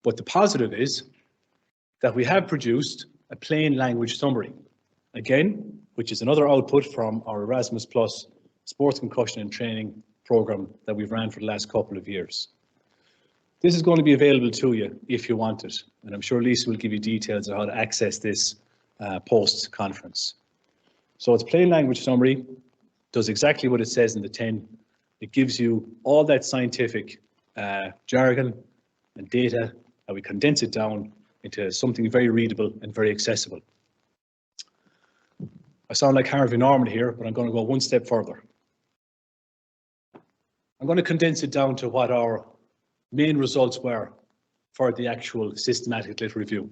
But the positive is that we have produced a plain language summary, again, which is another output from our Erasmus Plus sports concussion and training program that we've ran for the last couple of years. This is going to be available to you if you want it, and I'm sure Lisa will give you details on how to access this post-conference. So it's plain language summary, does exactly what it says in the 10. It gives you all that scientific jargon and data, and we condense it down into something very readable and very accessible. I sound like Harvey Norman here, but I'm going to go one step further. I'm going to condense it down to what our main results were for the actual systematic literature review.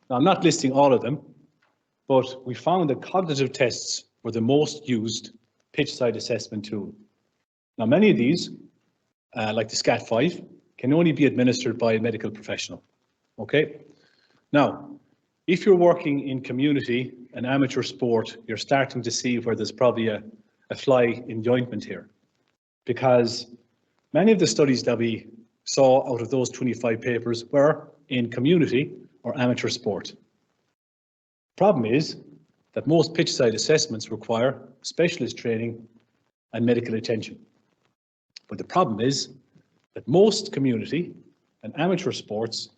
Now, I'm not listing all of them, but we found that cognitive tests were the most used pitch side assessment tool. Now, many of these, like the SCAT5, can only be administered by a medical professional. Okay? Now, if you're working in community and amateur sport, you're starting to see where there's probably a fly in the ointment here, because many of the studies that we saw out of those 25 papers were in community or amateur sport. Problem is that most pitch side assessments require specialist training and medical attention. But the problem is that most community and amateur sports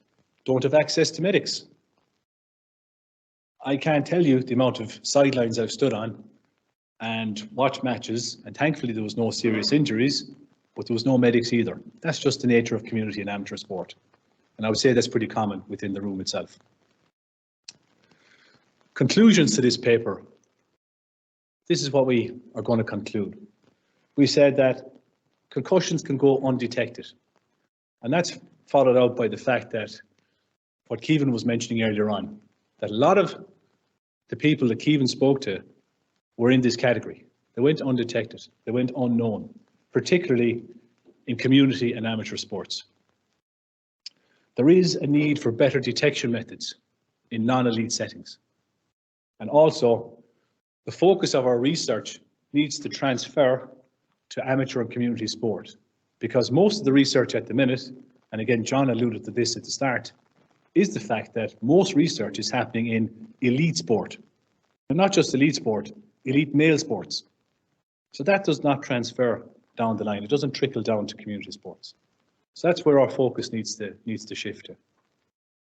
don't have access to medics. I can't tell you the amount of sidelines I've stood on and watched matches, and thankfully there was no serious injuries, but there was no medics either. That's just the nature of community and amateur sport. And I would say that's pretty common within the room itself. Conclusions to this paper. This is what we are going to conclude. We said that concussions can go undetected. And that's followed out by the fact that what Kevin was mentioning earlier on, that a lot of the people that Kevin spoke to were in this category. They went undetected, they went unknown, particularly in community and amateur sports. There is a need for better detection methods in non-elite settings. And also, the focus of our research needs to transfer to amateur and community sport, because most of the research at the minute, and again, John alluded to this at the start, is the fact that most research is happening in elite sport. And not just elite sport, elite male sports. So that does not transfer down the line. It doesn't trickle down to community sports. So that's where our focus needs to shift to.